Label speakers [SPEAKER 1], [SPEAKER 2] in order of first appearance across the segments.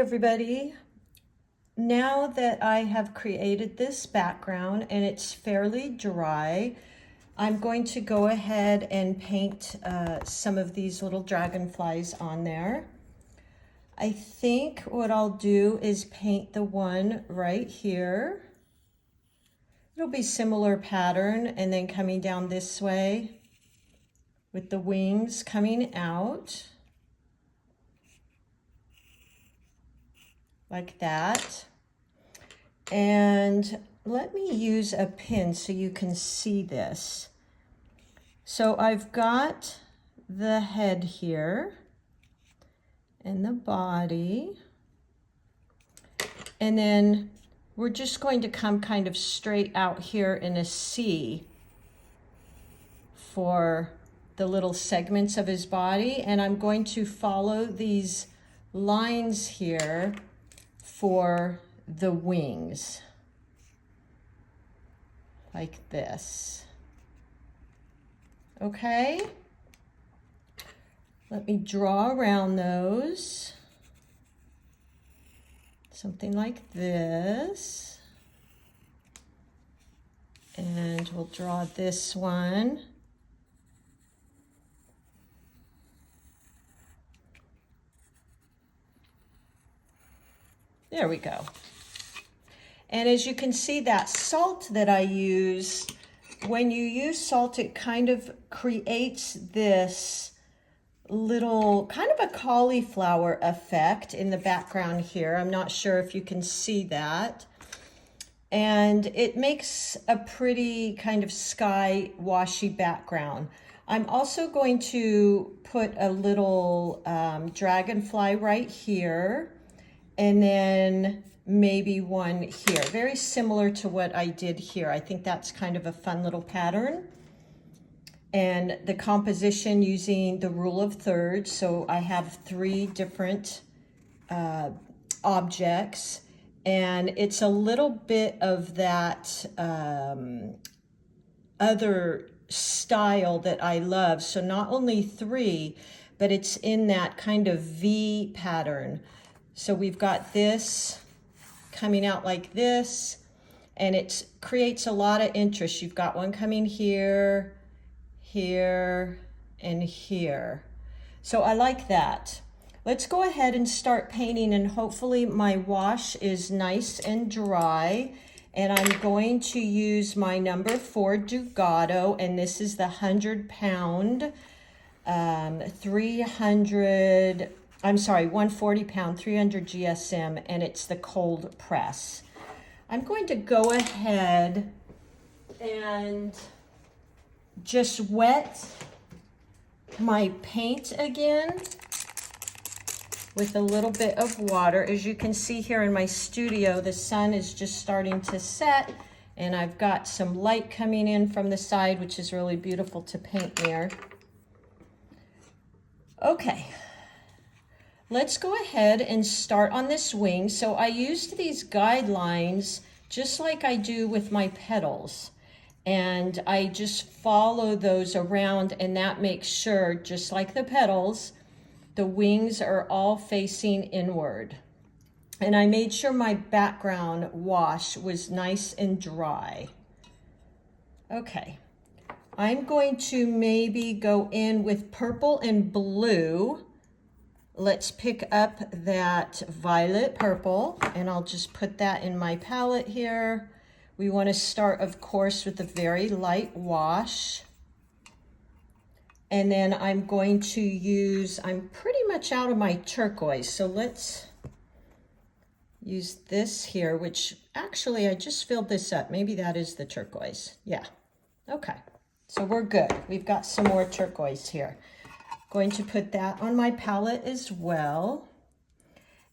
[SPEAKER 1] everybody. Now that I have created this background and it's fairly dry, I'm going to go ahead and paint some of these little dragonflies on there. I think what I'll do is paint the one right here. It'll be similar pattern, and then coming down this way with the wings coming out. Like that. And let me use a pin so you can see this. So I've got the head here and the body, and then we're just going to come kind of straight out here in a C for the little segments of his body, and I'm going to follow these lines here for the wings, like this. Okay, let me draw around those, something like this, and we'll draw this one. There we go. And as you can see, that salt that I use, when you use salt, it kind of creates this little kind of a cauliflower effect in the background here. I'm not sure if you can see that. And it makes a pretty kind of sky washy background. I'm also going to put a little dragonfly right here, and then maybe one here, very similar to what I did here. I think that's kind of a fun little pattern. And the composition using the rule of thirds. So I have 3 different objects, and it's a little bit of that other style that I love. So not only 3, but it's in that kind of V pattern. So we've got this coming out like this, and it creates a lot of interest. You've got one coming here, here, and here. So I like that. Let's go ahead and start painting, and hopefully my wash is nice and dry. And I'm going to use my number 4 Dugato, and this is the 140 pound, 300 GSM, and it's the cold press. I'm going to go ahead and just wet my paint again with a little bit of water. As you can see here in my studio, the sun is just starting to set, and I've got some light coming in from the side, which is really beautiful to paint near. Okay. Let's go ahead and start on this wing. So I used these guidelines just like I do with my petals. And I just follow those around, and that makes sure, just like the petals, the wings are all facing inward. And I made sure my background wash was nice and dry. Okay, I'm going to maybe go in with purple and blue. Let's pick up that violet purple, and I'll just put that in my palette here. We want to start, of course, with a very light wash. And then I'm going to use, I'm pretty much out of my turquoise, so let's use this here, which actually I just filled this up. Maybe that is the turquoise. Yeah, okay. So we're good. We've got some more turquoise here. Going to put that on my palette as well,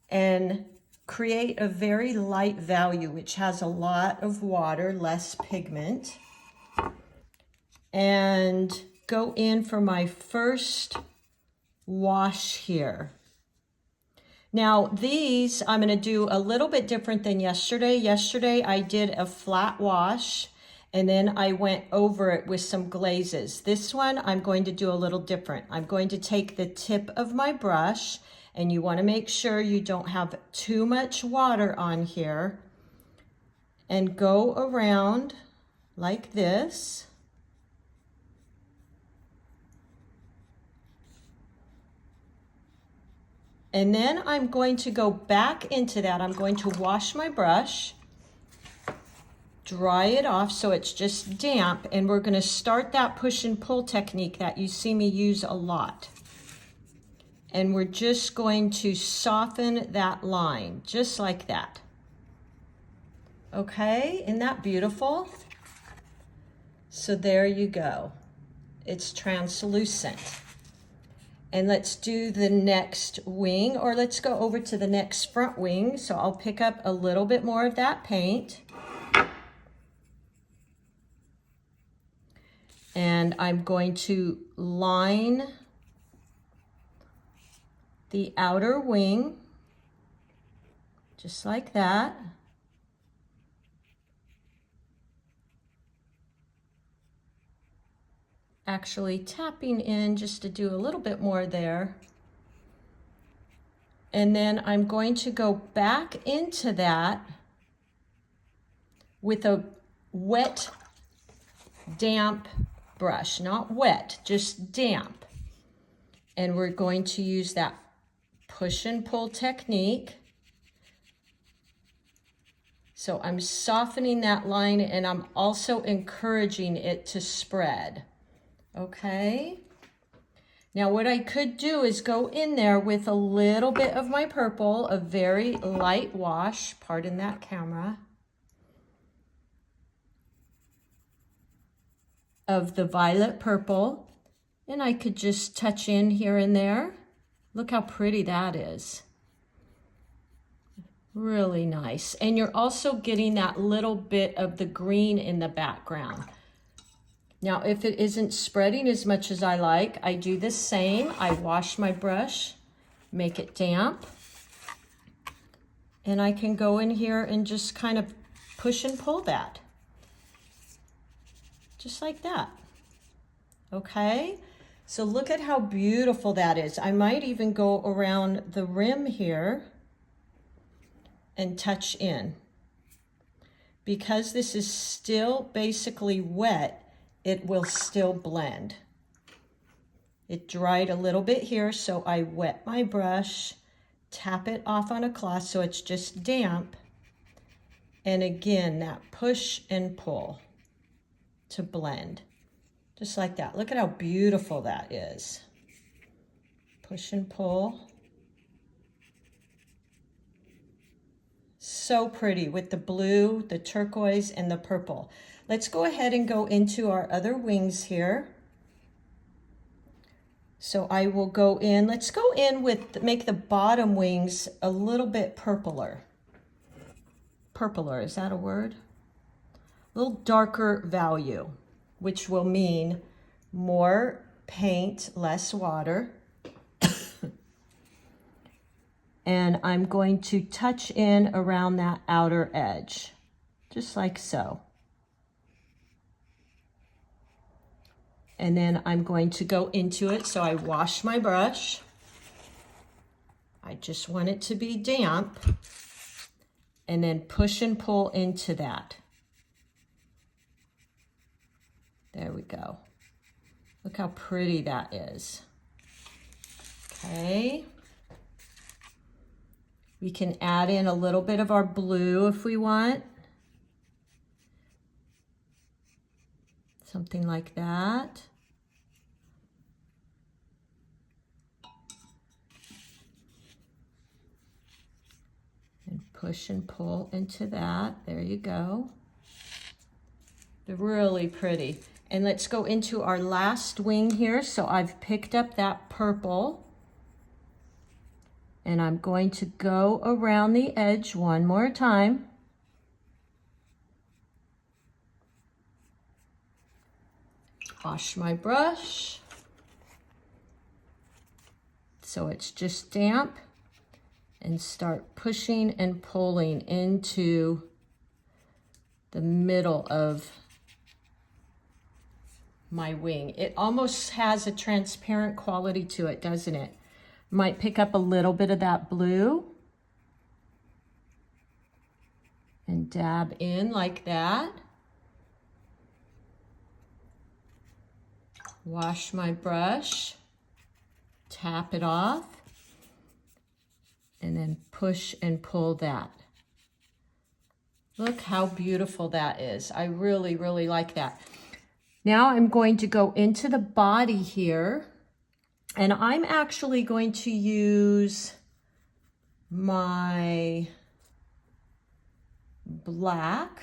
[SPEAKER 1] and create a very light value, which has a lot of water, less pigment, and go in for my first wash here. Now these, I'm going to do a little bit different than yesterday. Yesterday I did a flat wash, and then I went over it with some glazes. This one I'm going to do a little different. I'm going to take the tip of my brush And you want to make sure you don't have too much water on here. And go around like this. And then I'm going to go back into that. I'm going to wash my brush, dry it off so it's just damp, and we're going to start that push and pull technique that you see me use a lot. And we're just going to soften that line, just like that. Okay, isn't that beautiful? So there you go. It's translucent. And let's do the next wing, or let's go over to the next front wing. So I'll pick up a little bit more of that paint. And I'm going to line the outer wing, just like that. Actually tapping in just to do a little bit more there. And then I'm going to go back into that with a wet, damp brush, not wet, just damp. And we're going to use that push and pull technique. So I'm softening that line, and I'm also encouraging it to spread. Okay, now what I could do is go in there with a little bit of my purple, a very light wash, pardon that camera, of the violet purple, and I could just touch in here and there. Look how pretty that is. Really nice. And you're also getting that little bit of the green in the background. Now, if it isn't spreading as much as I like, I do the same. I wash my brush, make it damp, and I can go in here and just kind of push and pull that. Just like that. Okay, so look at how beautiful that is. I might even go around the rim here and touch in. Because this is still basically wet, it will still blend. It dried a little bit here, so I wet my brush, tap it off on a cloth so it's just damp, and again, that push and pull to blend. Just like that. Look at how beautiful that is. Push and pull. So pretty with the blue, the turquoise, and the purple. Let's go ahead and go into our other wings here. So I will go in, let's go in with, make the bottom wings a little bit purpler. Purpler, is that a word? A little darker value, which will mean more paint, less water. And I'm going to touch in around that outer edge, just like so. And then I'm going to go into it, so I wash my brush. I just want it to be damp, and then push and pull into that. There we go. Look how pretty that is. Okay. We can add in a little bit of our blue if we want. Something like that. And push and pull into that. There you go. They're really pretty. And let's go into our last wing here. So I've picked up that purple. And I'm going to go around the edge one more time. Wash my brush. So it's just damp. And start pushing and pulling into the middle of my wing. It almost has a transparent quality to it, doesn't it? Might pick up a little bit of that blue and dab in like that. Wash my brush, tap it off, and then push and pull that. Look how beautiful that is. I really, really like that. Now I'm going to go into the body here, and I'm actually going to use my black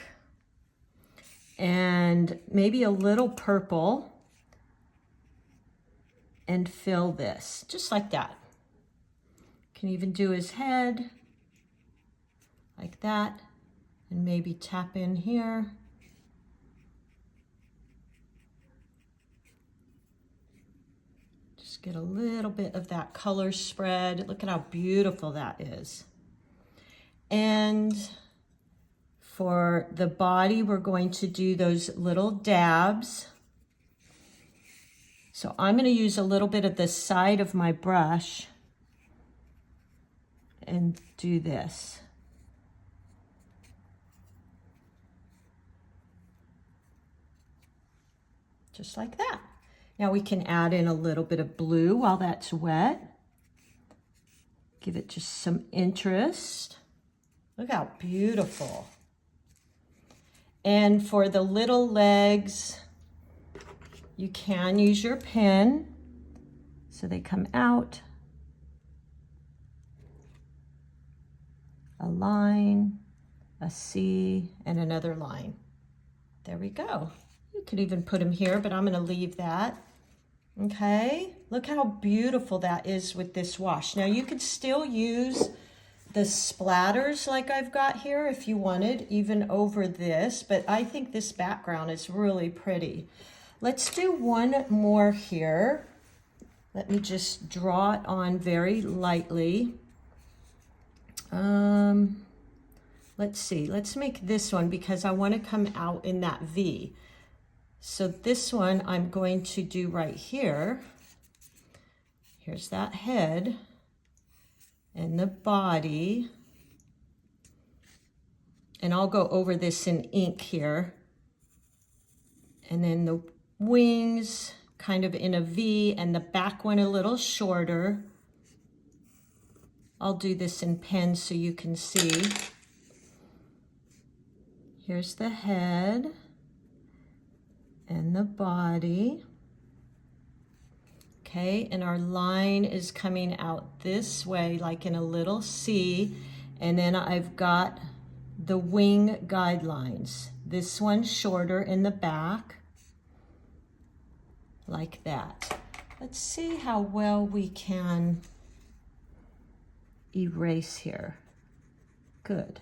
[SPEAKER 1] and maybe a little purple and fill this just like that. Can even do his head like that, and maybe tap in here. Just get a little bit of that color spread. Look at how beautiful that is. And for the body, we're going to do those little dabs. So I'm going to use a little bit of the side of my brush and do this. Just like that. Now we can add in a little bit of blue while that's wet. Give it just some interest. Look how beautiful. And for the little legs, you can use your pen so they come out. A line, a C, and another line. There we go. You could even put them here, but I'm going to leave that. Okay, look how beautiful that is with this wash. Now you could still use the splatters like I've got here if you wanted, even over this, but I think this background is really pretty. Let's do one more here. Let me just draw it on very lightly. Let's see, let's make this one because I want to come out in that V. So this one I'm going to do right here. Here's that head and the body. And I'll go over this in ink here. And then the wings kind of in a V and the back one a little shorter. I'll do this in pen so you can see. Here's the head and the body. Okay, and our line is coming out this way like in a little C, and then I've got the wing guidelines. This one's shorter in the back, like that. Let's see how well we can erase here. Good.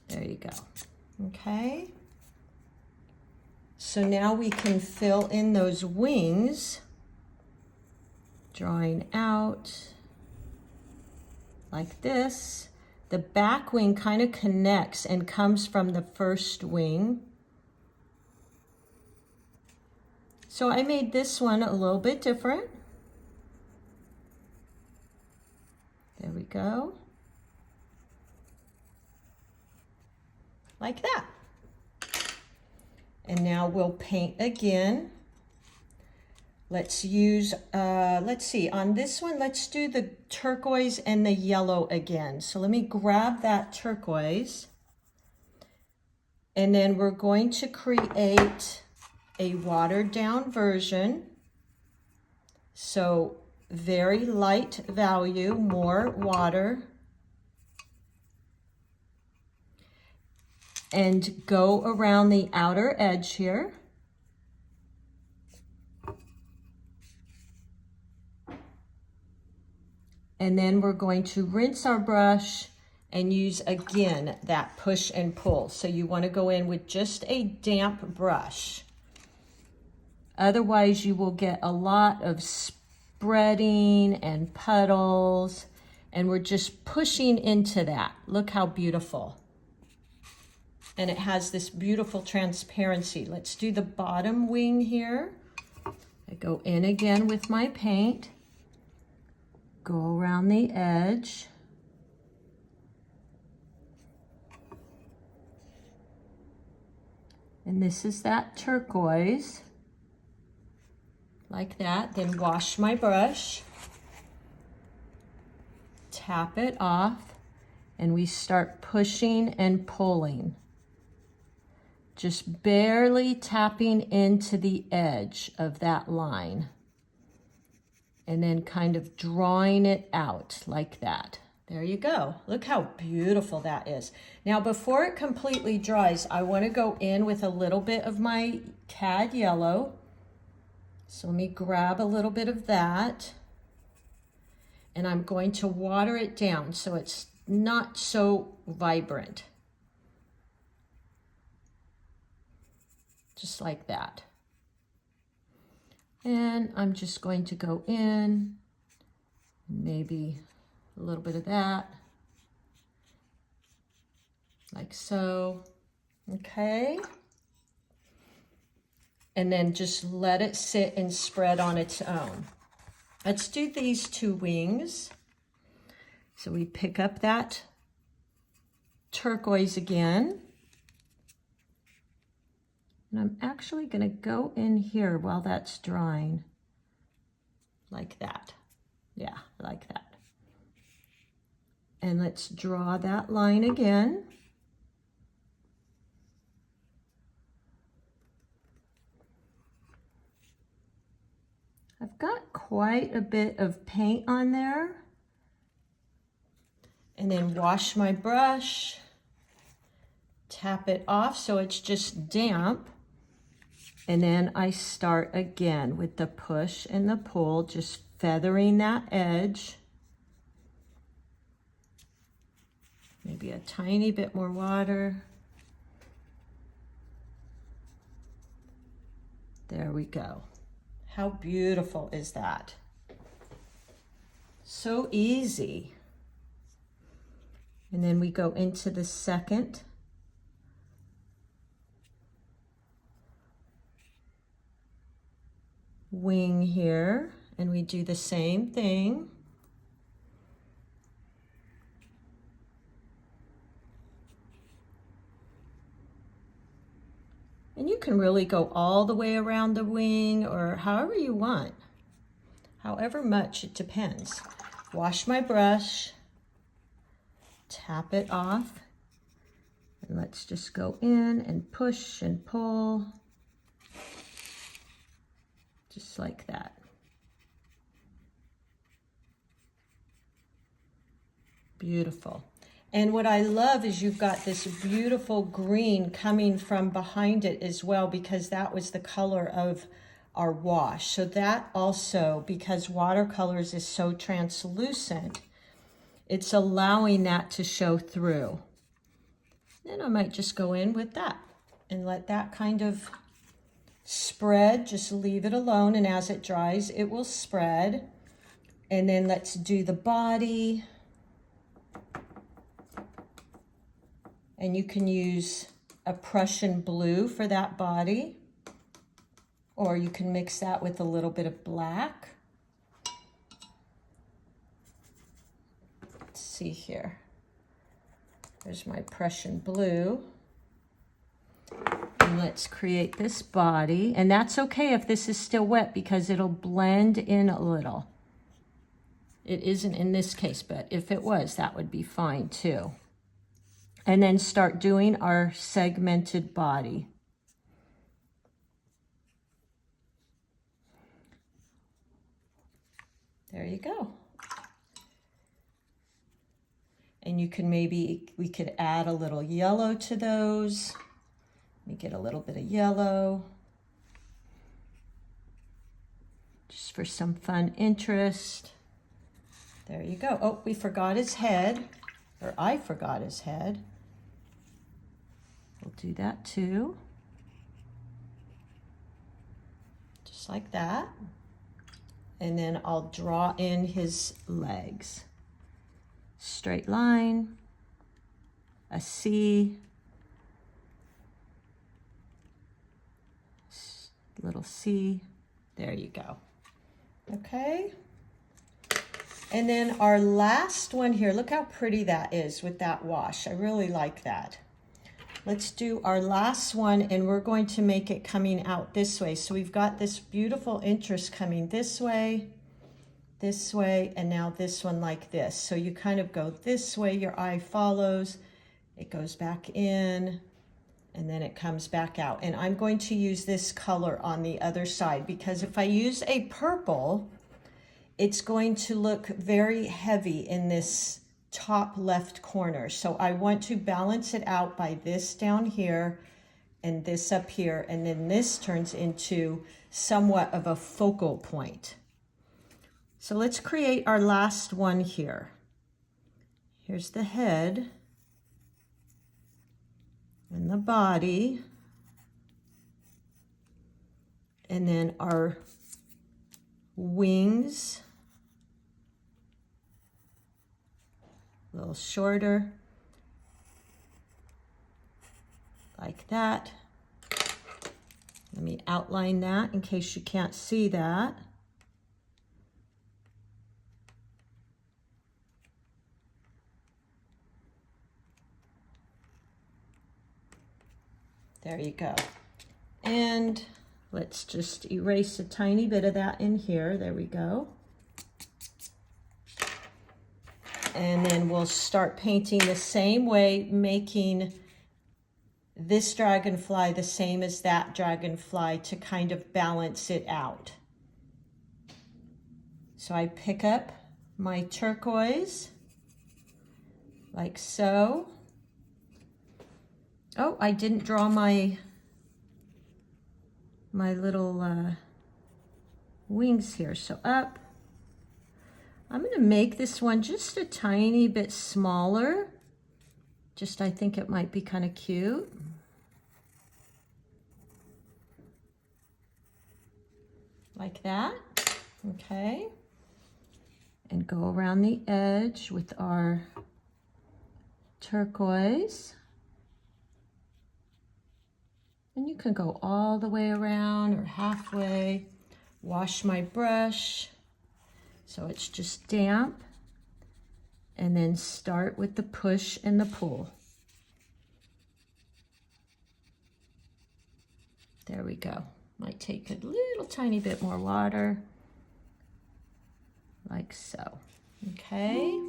[SPEAKER 1] There you go. Okay. So now we can fill in those wings, drawing out like this. The back wing kind of connects and comes from the first wing. So I made this one a little bit different. There we go. Like that. And now we'll paint again. Let's use, let's see, on this one, let's do the turquoise and the yellow again. So let me grab that turquoise. And then we're going to create a watered down version. So very light value, more water. And go around the outer edge here. And then we're going to rinse our brush and use again that push and pull. So you want to go in with just a damp brush. Otherwise you will get a lot of spreading and puddles, and we're just pushing into that. Look how beautiful. And it has this beautiful transparency. Let's do the bottom wing here. I go in again with my paint. go around the edge. And this is that turquoise, like that. Then wash my brush, tap it off, and we start pushing and pulling. Just barely tapping into the edge of that line. And then kind of drawing it out like that. There you go. Look how beautiful that is. Now, before it completely dries, I want to go in with a little bit of my cad yellow. So let me grab a little bit of that. And I'm going to water it down so it's not so vibrant. Just like that. And I'm just going to go in, maybe a little bit of that, like so, okay? And then just let it sit and spread on its own. Let's do these two wings. So we pick up that turquoise again. And I'm actually going to go in here while that's drying, like that. Yeah, like that. And let's draw that line again. I've got quite a bit of paint on there. And then wash my brush, tap it off so it's just damp. And then I start again with the push and the pull, just feathering that edge. Maybe a tiny bit more water. There we go. How beautiful is that? So easy. And then we go into the second wing here, and we do the same thing. And you can really go all the way around the wing or however you want. However much, it depends. Wash my brush, tap it off, and let's just go in and push and pull. Just like that. Beautiful. And what I love is you've got this beautiful green coming from behind it as well, because that was the color of our wash. So that also, because watercolors is so translucent, it's allowing that to show through. Then I might just go in with that and let that kind of spread. Just leave it alone, and as it dries, it will spread. And then let's do the body. And you can use a Prussian blue for that body, or you can mix that with a little bit of black. Let's see here. There's my Prussian blue. And let's create this body. And that's okay if this is still wet, because it'll blend in a little. It isn't in this case, but if it was, that would be fine too. And then start doing our segmented body. There you go. And you can we could add a little yellow to those. Let me get a little bit of yellow. Just for some fun interest. There you go. Oh, we forgot his head, or I forgot his head. We'll do that too. Just like that. And then I'll draw in his legs. Straight line, a C, little C. There you go. Okay. And then our last one here, look how pretty that is with that wash. I really like that. Let's do our last one, and we're going to make it coming out this way. So we've got this beautiful interest coming this way, and now this one like this. So you kind of go this way, your eye follows, it goes back in, and then it comes back out. And I'm going to use this color on the other side, because if I use a purple, it's going to look very heavy in this top left corner. So I want to balance it out by this down here and this up here, and then this turns into somewhat of a focal point. So let's create our last one here. Here's the head and the body, and then our wings, a little shorter, like that. Let me outline that in case you can't see that. There you go. And let's just erase a tiny bit of that in here. There we go. And then we'll start painting the same way, making this dragonfly the same as that dragonfly to kind of balance it out. So I pick up my turquoise, like so. Oh, I didn't draw my little wings here. So up. I'm going to make this one just a tiny bit smaller. Just, I think it might be kind of cute. Like that. Okay. And go around the edge with our turquoise. And you can go all the way around or halfway. Wash my brush so it's just damp. And then start with the push and the pull. There we go. Might take a little tiny bit more water, like so. Okay.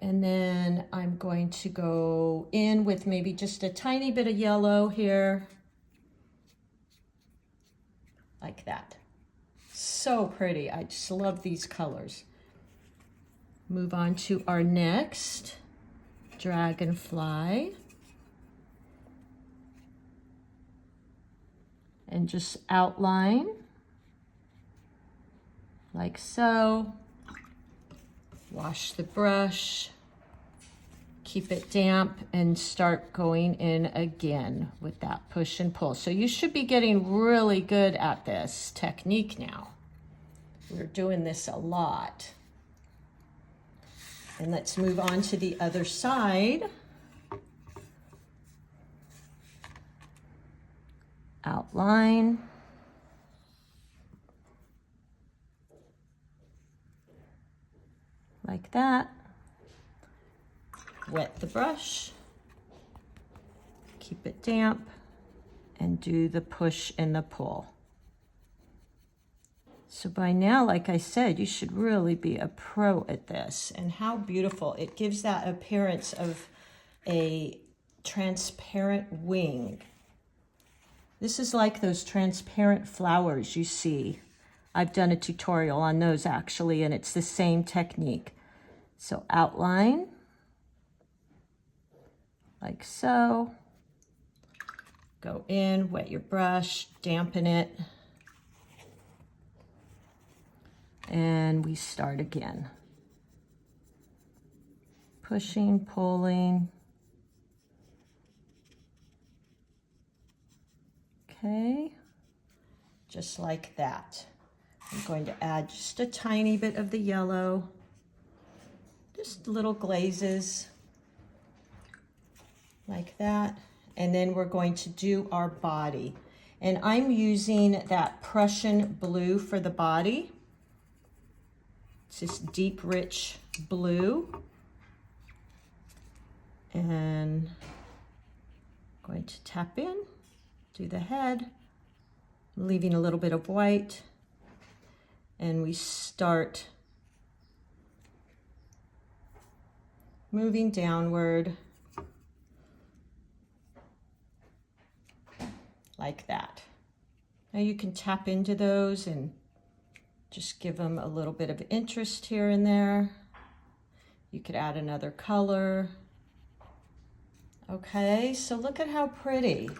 [SPEAKER 1] And then I'm going to go in with maybe just a tiny bit of yellow here, like that. So pretty. I just love these colors. Move on to our next dragonfly. And just outline, like so. Wash the brush, keep it damp, and start going in again with that push and pull. So you should be getting really good at this technique now. We're doing this a lot. And let's move on to the other side. Outline. Like that. Wet the brush. Keep it damp. And do the push and the pull. So by now, like I said, you should really be a pro at this. And how beautiful. It gives that appearance of a transparent wing. This is like those transparent flowers you see. I've done a tutorial on those actually, and it's the same technique. So outline, like so. Go in, wet your brush, dampen it. And we start again. Pushing, pulling. Okay, just like that. I'm going to add just a tiny bit of the yellow, just little glazes, like that. And then we're going to do our body. And I'm using that Prussian blue for the body. It's this deep, rich blue. And I'm going to tap in, do the head, leaving a little bit of white. And we start moving downward like that. Now you can tap into those and just give them a little bit of interest here and there. You could add another color. Okay, so look at how pretty.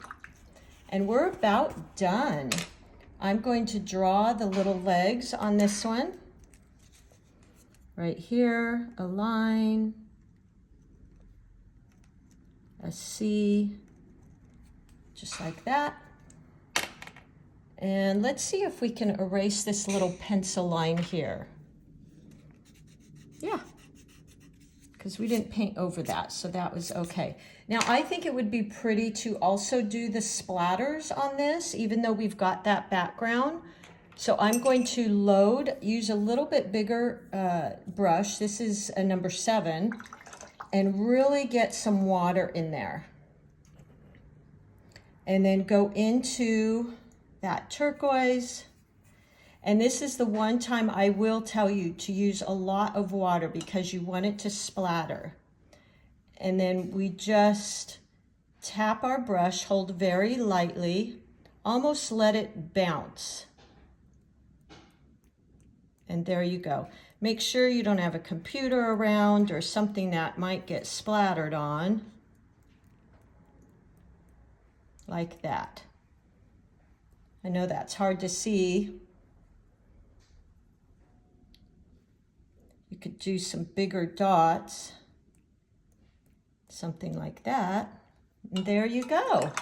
[SPEAKER 1] And we're about done. I'm going to draw the little legs on this one. Right here, a line, a C, just like that. And let's see if we can erase this little pencil line here. Yeah, because we didn't paint over that, so that was okay. Now I think it would be pretty to also do the splatters on this, even though we've got that background. So I'm going to use a little bit bigger brush. This is a number 7, and really get some water in there. And then go into that turquoise. And this is the one time I will tell you to use a lot of water because you want it to splatter. And then we just tap our brush, hold very lightly, almost let it bounce. And there you go. Make sure you don't have a computer around or something that might get splattered on. Like that. I know that's hard to see. You could do some bigger dots. Something like that. And there you go.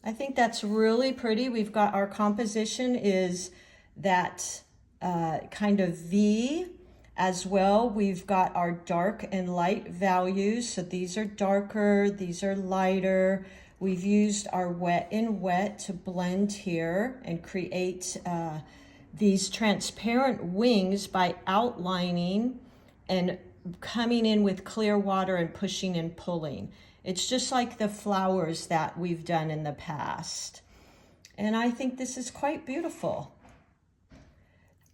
[SPEAKER 1] I think that's really pretty. We've got our composition is that kind of V as well. We've got our dark and light values. So these are darker, these are lighter. We've used our wet and wet to blend here and create these transparent wings by outlining and coming in with clear water and pushing and pulling. It's just like the flowers that we've done in the past. And I think this is quite beautiful.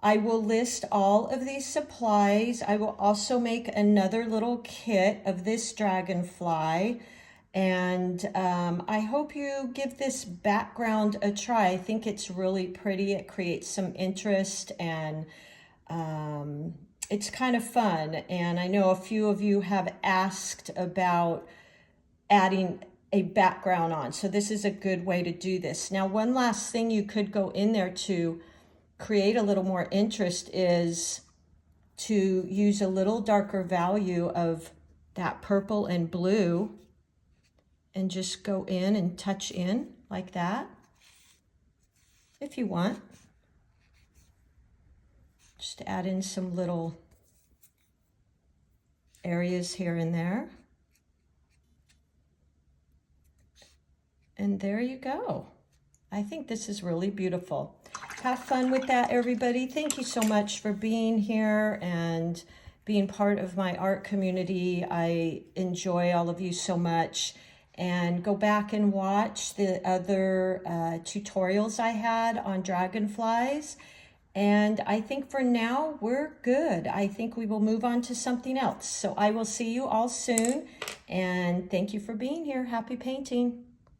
[SPEAKER 1] I will list all of these supplies. I will also make another little kit of this dragonfly. And I hope you give this background a try. I think it's really pretty. It creates some interest and it's kind of fun. And I know a few of you have asked about adding a background on. So this is a good way to do this. Now, one last thing you could go in there to create a little more interest is to use a little darker value of that purple and blue and just go in and touch in like that if you want. Just add in some little areas here and there. And there you go. I think this is really beautiful. Have fun with that, everybody. Thank you so much for being here and being part of my art community. I enjoy all of you so much. And go back and watch the other tutorials I had on dragonflies. And I think for now, we're good. I think we will move on to something else. So I will see you all soon. And thank you for being here. Happy painting.